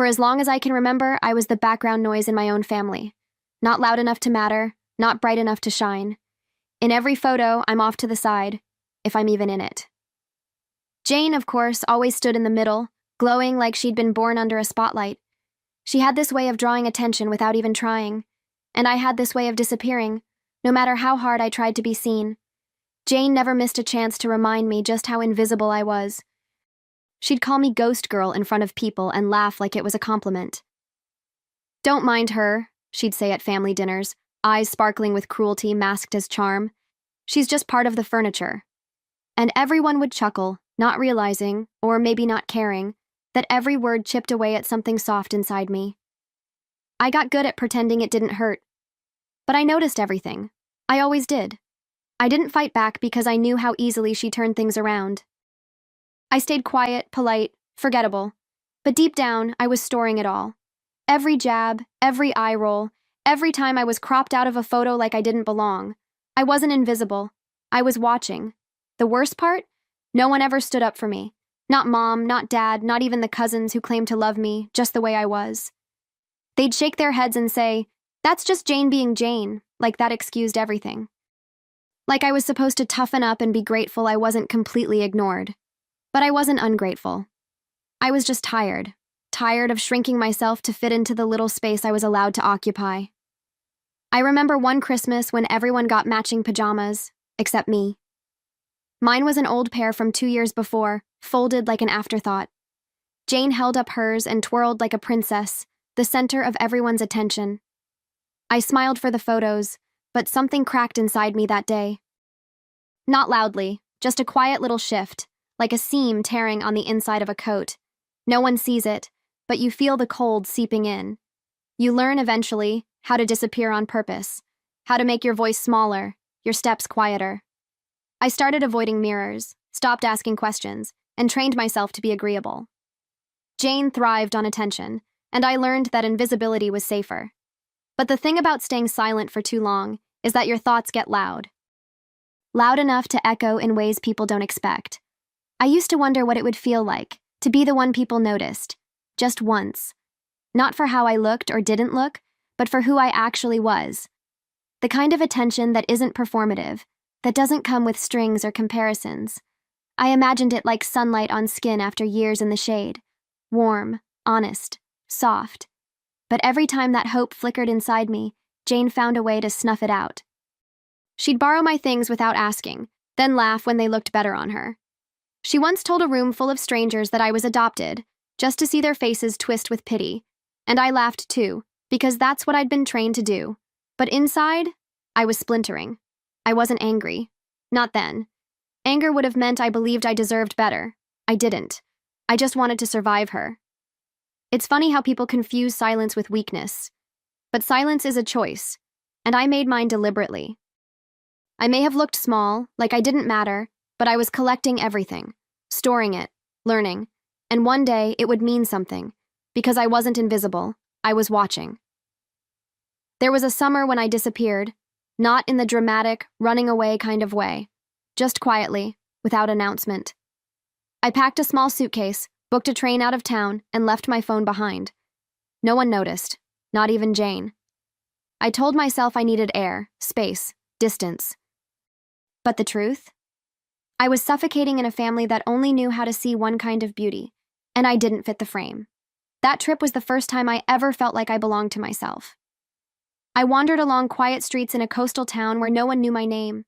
For as long as I can remember, I was the background noise in my own family. Not loud enough to matter, not bright enough to shine. In every photo, I'm off to the side, if I'm even in it. Jane, of course, always stood in the middle, glowing like she'd been born under a spotlight. She had this way of drawing attention without even trying, and I had this way of disappearing, no matter how hard I tried to be seen. Jane never missed a chance to remind me just how invisible I was. She'd call me Ghost Girl in front of people and laugh like it was a compliment. "Don't mind her," she'd say at family dinners, eyes sparkling with cruelty masked as charm. "She's just part of the furniture." And everyone would chuckle, not realizing, or maybe not caring, that every word chipped away at something soft inside me. I got good at pretending it didn't hurt. But I noticed everything. I always did. I didn't fight back because I knew how easily she turned things around. I stayed quiet, polite, forgettable. But deep down, I was storing it all. Every jab, every eye roll, every time I was cropped out of a photo like I didn't belong. I wasn't invisible. I was watching. The worst part? No one ever stood up for me. Not mom, not dad, not even the cousins who claimed to love me, just the way I was. They'd shake their heads and say, "That's just Jane being Jane," like that excused everything. Like I was supposed to toughen up and be grateful I wasn't completely ignored. But I wasn't ungrateful. I was just tired. Tired of shrinking myself to fit into the little space I was allowed to occupy. I remember one Christmas when everyone got matching pajamas, except me. Mine was an old pair from 2 years before, folded like an afterthought. Jane held up hers and twirled like a princess, the center of everyone's attention. I smiled for the photos, but something cracked inside me that day. Not loudly, just a quiet little shift, like a seam tearing on the inside of a coat. No one sees it, but you feel the cold seeping in. You learn eventually how to disappear on purpose, how to make your voice smaller, your steps quieter. I started avoiding mirrors, stopped asking questions, and trained myself to be agreeable. Jane thrived on attention, and I learned that invisibility was safer. But the thing about staying silent for too long is that your thoughts get loud. Loud enough to echo in ways people don't expect. I used to wonder what it would feel like to be the one people noticed, just once. Not for how I looked or didn't look, but for who I actually was. The kind of attention that isn't performative, that doesn't come with strings or comparisons. I imagined it like sunlight on skin after years in the shade. Warm, honest, soft. But every time that hope flickered inside me, Jane found a way to snuff it out. She'd borrow my things without asking, then laugh when they looked better on her. She once told a room full of strangers that I was adopted, just to see their faces twist with pity. And I laughed too, because that's what I'd been trained to do. But inside, I was splintering. I wasn't angry. Not then. Anger would have meant I believed I deserved better. I didn't. I just wanted to survive her. It's funny how people confuse silence with weakness. But silence is a choice, and I made mine deliberately. I may have looked small, like I didn't matter, but I was collecting everything, storing it, learning, and one day it would mean something, because I wasn't invisible, I was watching. There was a summer when I disappeared, not in the dramatic, running away kind of way, just quietly, without announcement. I packed a small suitcase, booked a train out of town, and left my phone behind. No one noticed, not even Jane. I told myself I needed air, space, distance. But the truth? I was suffocating in a family that only knew how to see one kind of beauty, and I didn't fit the frame. That trip was the first time I ever felt like I belonged to myself. I wandered along quiet streets in a coastal town where no one knew my name.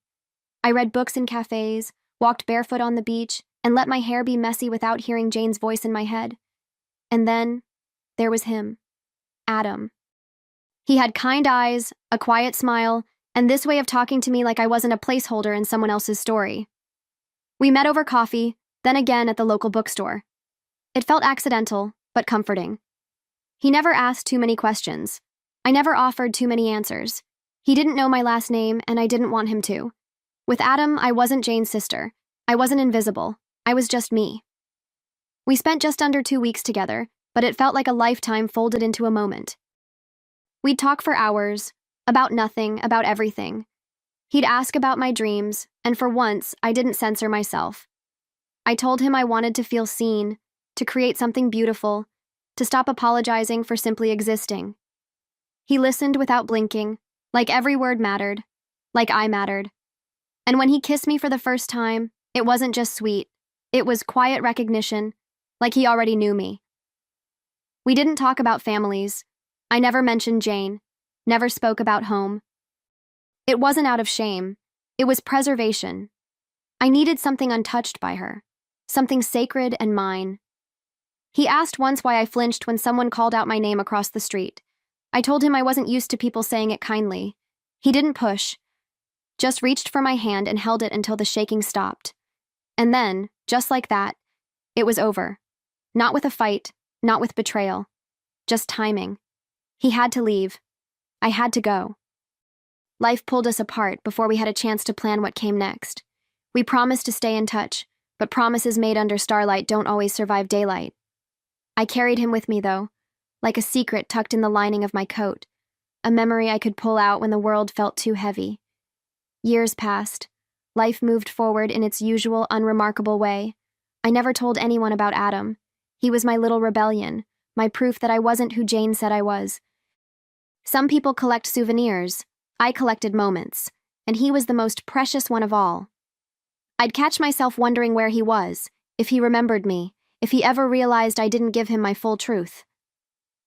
I read books in cafes, walked barefoot on the beach, and let my hair be messy without hearing Jane's voice in my head. And then, there was him, Adam. He had kind eyes, a quiet smile, and this way of talking to me like I wasn't a placeholder in someone else's story. We met over coffee, then again at the local bookstore. It felt accidental, but comforting. He never asked too many questions. I never offered too many answers. He didn't know my last name, and I didn't want him to. With Adam, I wasn't Jane's sister. I wasn't invisible. I was just me. We spent just under 2 weeks together, but it felt like a lifetime folded into a moment. We'd talk for hours, about nothing, about everything. He'd ask about my dreams, and for once, I didn't censor myself. I told him I wanted to feel seen, to create something beautiful, to stop apologizing for simply existing. He listened without blinking, like every word mattered, like I mattered. And when he kissed me for the first time, it wasn't just sweet, it was quiet recognition, like he already knew me. We didn't talk about families. I never mentioned Jane, never spoke about home. It wasn't out of shame, it was preservation. I needed something untouched by her, something sacred and mine. He asked once why I flinched when someone called out my name across the street. I told him I wasn't used to people saying it kindly. He didn't push, just reached for my hand and held it until the shaking stopped. And then, just like that, it was over. Not with a fight, not with betrayal. Just timing. He had to leave. I had to go. Life pulled us apart before we had a chance to plan what came next. We promised to stay in touch, but promises made under starlight don't always survive daylight. I carried him with me, though, like a secret tucked in the lining of my coat, a memory I could pull out when the world felt too heavy. Years passed. Life moved forward in its usual, unremarkable way. I never told anyone about Adam. He was my little rebellion, my proof that I wasn't who Jane said I was. Some people collect souvenirs. I collected moments, and he was the most precious one of all. I'd catch myself wondering where he was, if he remembered me, if he ever realized I didn't give him my full truth.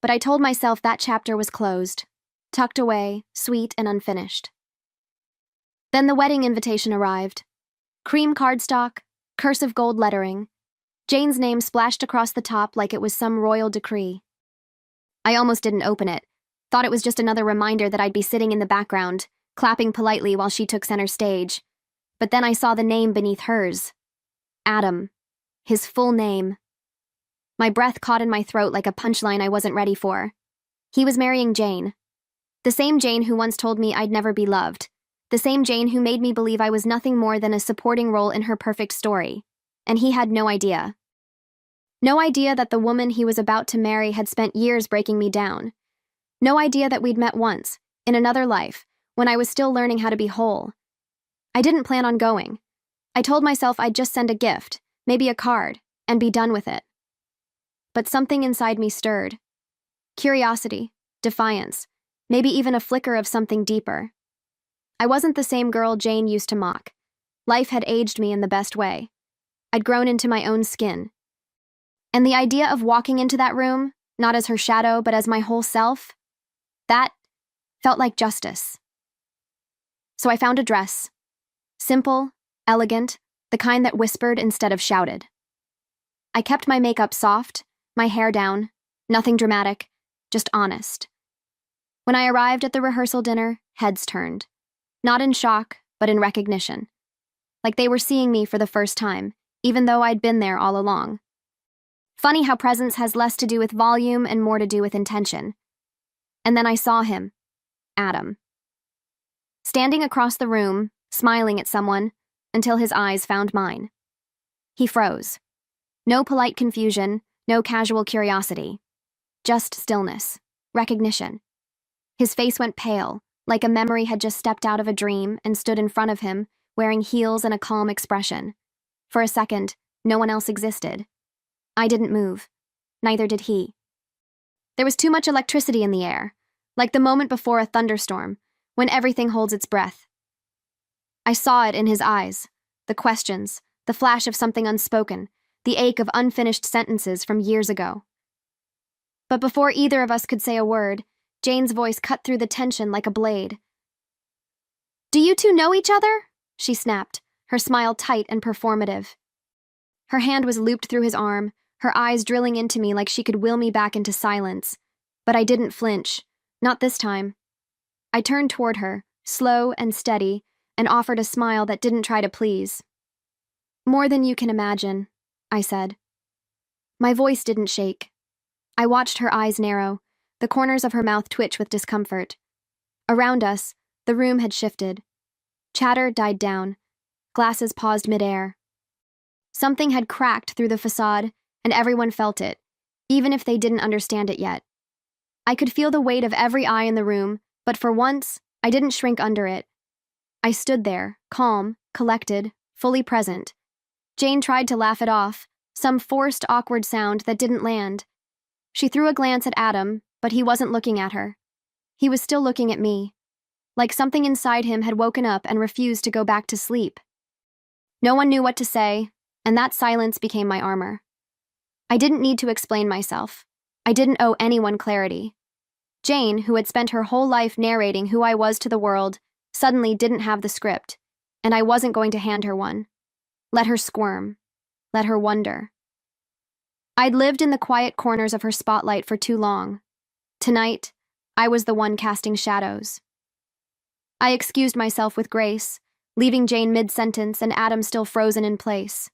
But I told myself that chapter was closed, tucked away, sweet and unfinished. Then the wedding invitation arrived. Cream cardstock, cursive gold lettering. Jane's name splashed across the top like it was some royal decree. I almost didn't open it, thought it was just another reminder that I'd be sitting in the background, clapping politely while she took center stage. But then I saw the name beneath hers. Adam. His full name. My breath caught in my throat like a punchline I wasn't ready for. He was marrying Jane. The same Jane who once told me I'd never be loved. The same Jane who made me believe I was nothing more than a supporting role in her perfect story. And he had no idea. No idea that the woman he was about to marry had spent years breaking me down. No idea that we'd met once, in another life, when I was still learning how to be whole. I didn't plan on going. I told myself I'd just send a gift, maybe a card, and be done with it. But something inside me stirred. Curiosity, defiance, maybe even a flicker of something deeper. I wasn't the same girl Jane used to mock. Life had aged me in the best way. I'd grown into my own skin. And the idea of walking into that room, not as her shadow but as my whole self, that felt like justice. So I found a dress. Simple, elegant, the kind that whispered instead of shouted. I kept my makeup soft, my hair down, nothing dramatic, just honest. When I arrived at the rehearsal dinner, heads turned. Not in shock, but in recognition. Like they were seeing me for the first time, even though I'd been there all along. Funny how presence has less to do with volume and more to do with intention. And then I saw him, Adam. Standing across the room, smiling at someone, until his eyes found mine. He froze. No polite confusion, no casual curiosity. Just stillness, recognition. His face went pale, like a memory had just stepped out of a dream and stood in front of him, wearing heels and a calm expression. For a second, no one else existed. I didn't move. Neither did he. There was too much electricity in the air, like the moment before a thunderstorm, when everything holds its breath. I saw it in his eyes, the questions, the flash of something unspoken, the ache of unfinished sentences from years ago. But before either of us could say a word, Jane's voice cut through the tension like a blade. "Do you two know each other?" she snapped, her smile tight and performative. Her hand was looped through his arm, her eyes drilling into me like she could will me back into silence. But I didn't flinch, not this time. I turned toward her, slow and steady, and offered a smile that didn't try to please. "More than you can imagine," I said. My voice didn't shake. I watched her eyes narrow, the corners of her mouth twitch with discomfort. Around us, the room had shifted. Chatter died down. Glasses paused midair. Something had cracked through the facade, and everyone felt it, even if they didn't understand it yet. I could feel the weight of every eye in the room, but for once, I didn't shrink under it. I stood there, calm, collected, fully present. Jane tried to laugh it off, some forced, awkward sound that didn't land. She threw a glance at Adam, but he wasn't looking at her. He was still looking at me, like something inside him had woken up and refused to go back to sleep. No one knew what to say, and that silence became my armor. I didn't need to explain myself. I didn't owe anyone clarity. Jane, who had spent her whole life narrating who I was to the world, suddenly didn't have the script, and I wasn't going to hand her one. Let her squirm. Let her wonder. I'd lived in the quiet corners of her spotlight for too long. Tonight, I was the one casting shadows. I excused myself with grace, leaving Jane mid-sentence and Adam still frozen in place.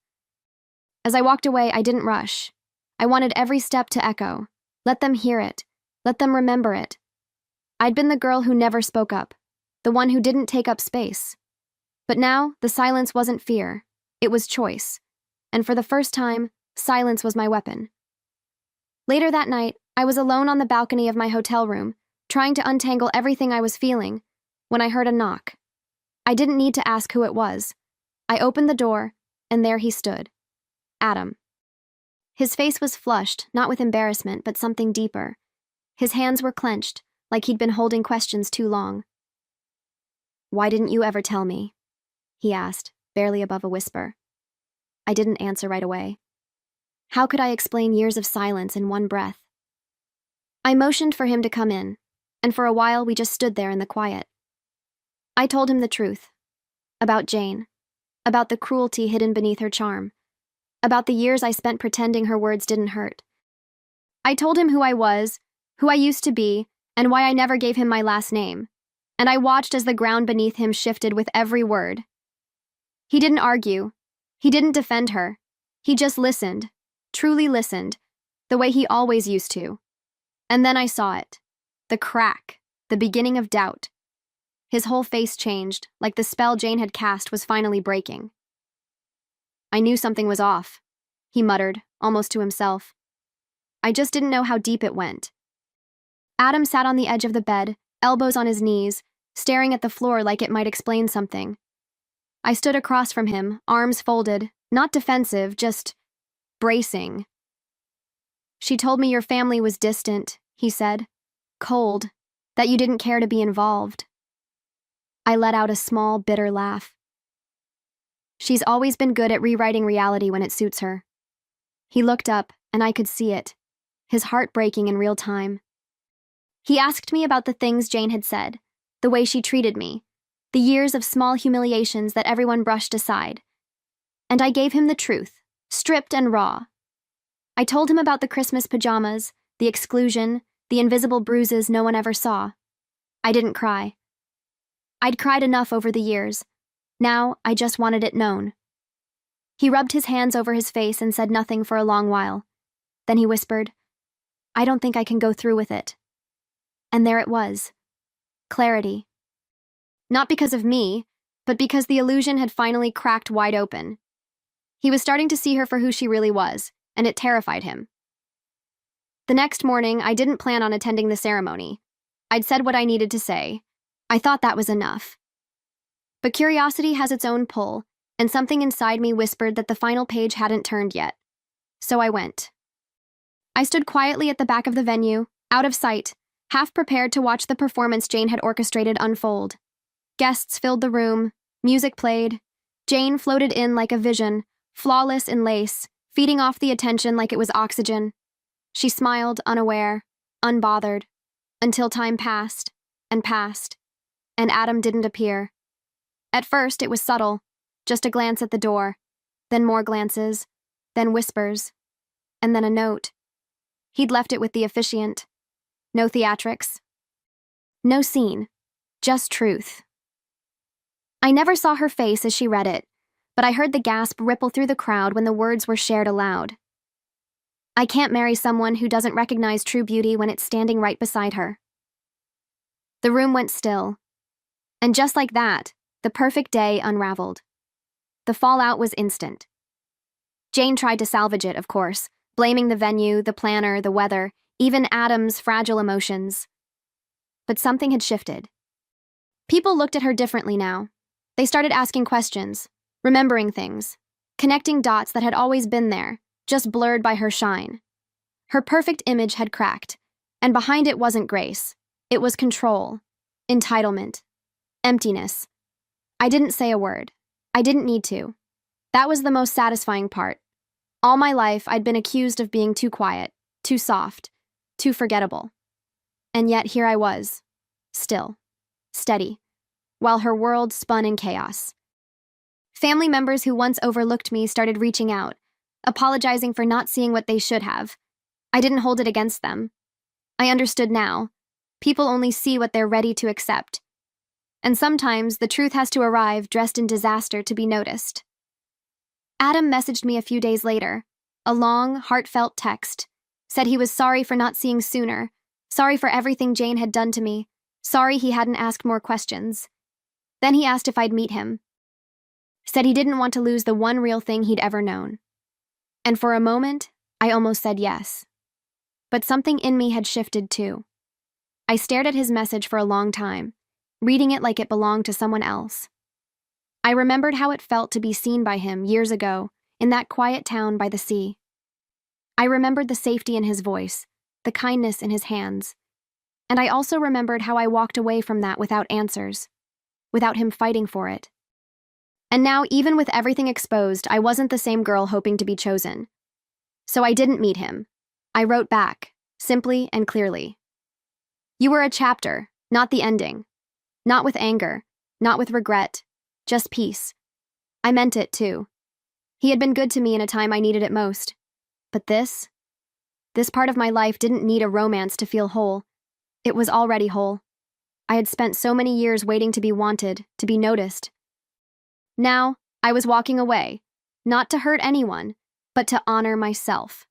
As I walked away, I didn't rush. I wanted every step to echo. Let them hear it. Let them remember it. I'd been the girl who never spoke up, the one who didn't take up space. But now, the silence wasn't fear. It was choice. And for the first time, silence was my weapon. Later that night, I was alone on the balcony of my hotel room, trying to untangle everything I was feeling, when I heard a knock. I didn't need to ask who it was. I opened the door, and there he stood. Adam. His face was flushed, not with embarrassment, but something deeper. His hands were clenched, like he'd been holding questions too long. "Why didn't you ever tell me?" he asked, barely above a whisper. I didn't answer right away. How could I explain years of silence in one breath? I motioned for him to come in, and for a while we just stood there in the quiet. I told him the truth. About Jane. About the cruelty hidden beneath her charm. About the years I spent pretending her words didn't hurt. I told him who I was, who I used to be, and why I never gave him my last name. And I watched as the ground beneath him shifted with every word. He didn't argue. He didn't defend her. He just listened, truly listened, the way he always used to. And then I saw it. The crack, the beginning of doubt. His whole face changed, like the spell Jane had cast was finally breaking. I knew something was off, he muttered, almost to himself. I just didn't know how deep it went. Adam sat on the edge of the bed, elbows on his knees, staring at the floor like it might explain something. I stood across from him, arms folded, not defensive, just bracing. "She told me your family was distant," he said. "Cold, that you didn't care to be involved." I let out a small, bitter laugh. "She's always been good at rewriting reality when it suits her." He looked up, and I could see it, his heart breaking in real time. He asked me about the things Jane had said, the way she treated me, the years of small humiliations that everyone brushed aside. And I gave him the truth, stripped and raw. I told him about the Christmas pajamas, the exclusion, the invisible bruises no one ever saw. I didn't cry. I'd cried enough over the years. Now, I just wanted it known. He rubbed his hands over his face and said nothing for a long while. Then he whispered, "I don't think I can go through with it." And there it was. Clarity. Not because of me, but because the illusion had finally cracked wide open. He was starting to see her for who she really was, and it terrified him. The next morning, I didn't plan on attending the ceremony. I'd said what I needed to say. I thought that was enough. But curiosity has its own pull, and something inside me whispered that the final page hadn't turned yet. So I went. I stood quietly at the back of the venue, out of sight, half prepared to watch the performance Jane had orchestrated unfold. Guests filled the room, music played. Jane floated in like a vision, flawless in lace, feeding off the attention like it was oxygen. She smiled, unaware, unbothered, until time passed, and Adam didn't appear. At first, it was subtle, just a glance at the door, then more glances, then whispers, and then a note. He'd left it with the officiant. No theatrics. No scene, just truth. I never saw her face as she read it, but I heard the gasp ripple through the crowd when the words were shared aloud. I can't marry someone who doesn't recognize true beauty when it's standing right beside her. The room went still. And just like that, the perfect day unraveled. The fallout was instant. Jane tried to salvage it, of course, blaming the venue, the planner, the weather, even Adam's fragile emotions. But something had shifted. People looked at her differently now. They started asking questions, remembering things, connecting dots that had always been there, just blurred by her shine. Her perfect image had cracked, and behind it wasn't grace. It was control, entitlement, emptiness. I didn't say a word. I didn't need to. That was the most satisfying part. All my life, I'd been accused of being too quiet, too soft, too forgettable. And yet here I was, still, steady, while her world spun in chaos. Family members who once overlooked me started reaching out, apologizing for not seeing what they should have. I didn't hold it against them. I understood now. People only see what they're ready to accept. And sometimes the truth has to arrive dressed in disaster to be noticed. Adam messaged me a few days later, a long, heartfelt text, said he was sorry for not seeing sooner, sorry for everything Jane had done to me, sorry he hadn't asked more questions. Then he asked if I'd meet him. Said he didn't want to lose the one real thing he'd ever known. And for a moment, I almost said yes. But something in me had shifted too. I stared at his message for a long time, reading it like it belonged to someone else. I remembered how it felt to be seen by him years ago in that quiet town by the sea. I remembered the safety in his voice, the kindness in his hands. And I also remembered how I walked away from that without answers, without him fighting for it. And now, even with everything exposed, I wasn't the same girl hoping to be chosen. So I didn't meet him. I wrote back, simply and clearly. You were a chapter, not the ending. Not with anger, not with regret, just peace. I meant it, too. He had been good to me in a time I needed it most. But this part of my life didn't need a romance to feel whole. It was already whole. I had spent so many years waiting to be wanted, to be noticed. Now, I was walking away, not to hurt anyone, but to honor myself.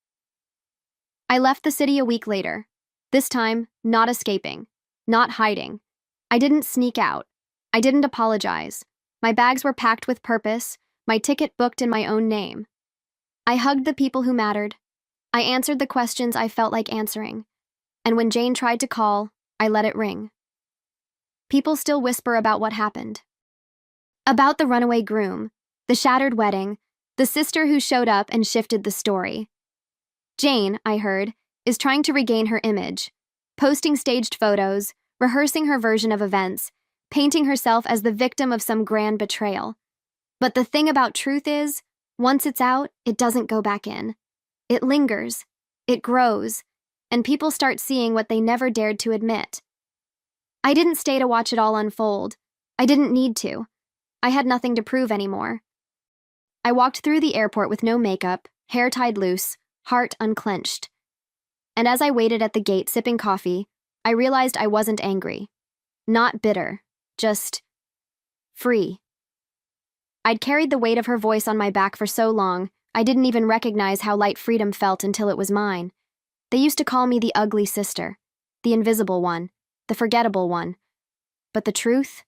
I left the city a week later. This time, not escaping, not hiding. I didn't sneak out. I didn't apologize. My bags were packed with purpose, my ticket booked in my own name. I hugged the people who mattered. I answered the questions I felt like answering. And when Jane tried to call, I let it ring. People still whisper about what happened. About the runaway groom, the shattered wedding, the sister who showed up and shifted the story. Jane, I heard, is trying to regain her image, posting staged photos, rehearsing her version of events, painting herself as the victim of some grand betrayal. But the thing about truth is, once it's out, it doesn't go back in. It lingers, it grows, and people start seeing what they never dared to admit. I didn't stay to watch it all unfold. I didn't need to. I had nothing to prove anymore. I walked through the airport with no makeup, hair tied loose, heart unclenched. And as I waited at the gate sipping coffee, I realized I wasn't angry. Not bitter, just free. I'd carried the weight of her voice on my back for so long, I didn't even recognize how light freedom felt until it was mine. They used to call me the ugly sister, the invisible one, the forgettable one. But the truth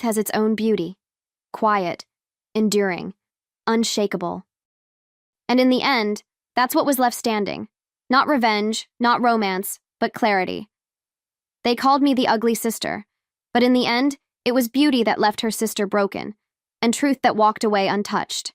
has its own beauty. Quiet, enduring, unshakable. And in the end, that's what was left standing. Not revenge, not romance, but clarity. They called me the ugly sister, but in the end, it was beauty that left her sister broken, and truth that walked away untouched.